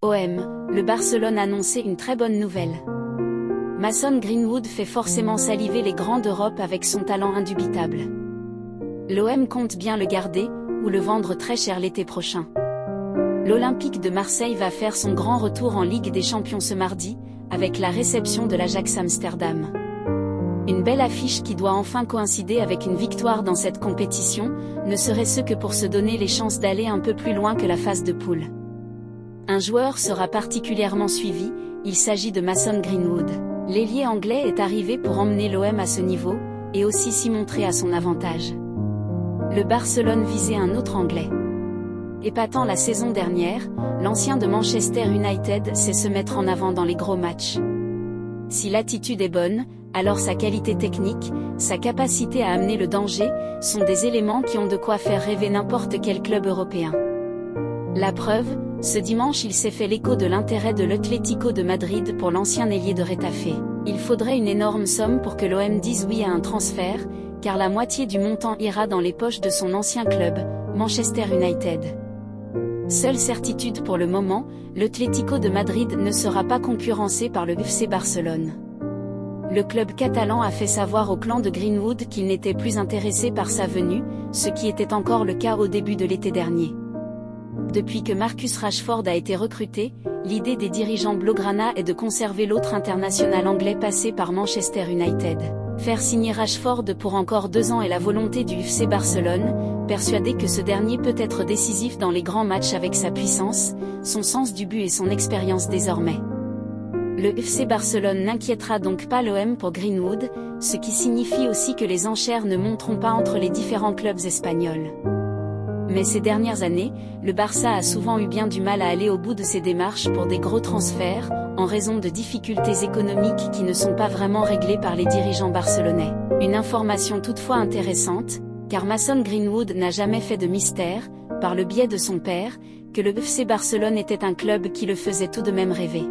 OM, le Barcelone annonçait une très bonne nouvelle. Mason Greenwood fait forcément saliver les grands d'Europe avec son talent indubitable. L'OM compte bien le garder, ou le vendre très cher l'été prochain. L'Olympique de Marseille va faire son grand retour en Ligue des Champions ce mardi, avec la réception de l'Ajax Amsterdam. Une belle affiche qui doit enfin coïncider avec une victoire dans cette compétition, ne serait-ce que pour se donner les chances d'aller un peu plus loin que la phase de poule. Un joueur sera particulièrement suivi, il s'agit de Mason Greenwood. L'ailier anglais est arrivé pour emmener l'OM à ce niveau, et aussi s'y montrer à son avantage. Le Barcelone visait un autre anglais. Épatant la saison dernière, l'ancien de Manchester United sait se mettre en avant dans les gros matchs. Si l'attitude est bonne, alors sa qualité technique, sa capacité à amener le danger, sont des éléments qui ont de quoi faire rêver n'importe quel club européen. La preuve, ce dimanche il s'est fait l'écho de l'intérêt de l'Atlético de Madrid pour l'ancien ailier de Retafe. Il faudrait une énorme somme pour que l'OM dise oui à un transfert, car la moitié du montant ira dans les poches de son ancien club, Manchester United. Seule certitude pour le moment, l'Atlético de Madrid ne sera pas concurrencé par le FC Barcelone. Le club catalan a fait savoir au clan de Greenwood qu'il n'était plus intéressé par sa venue, ce qui était encore le cas au début de l'été dernier. Depuis que Marcus Rashford a été recruté, l'idée des dirigeants blaugrana est de conserver l'autre international anglais passé par Manchester United. Faire signer Rashford pour encore 2 ans est la volonté du FC Barcelone, persuadé que ce dernier peut être décisif dans les grands matchs avec sa puissance, son sens du but et son expérience désormais. Le FC Barcelone n'inquiétera donc pas l'OM pour Greenwood, ce qui signifie aussi que les enchères ne monteront pas entre les différents clubs espagnols. Mais ces dernières années, le Barça a souvent eu bien du mal à aller au bout de ses démarches pour des gros transferts, en raison de difficultés économiques qui ne sont pas vraiment réglées par les dirigeants barcelonais. Une information toutefois intéressante, car Mason Greenwood n'a jamais fait de mystère, par le biais de son père, que le FC Barcelone était un club qui le faisait tout de même rêver.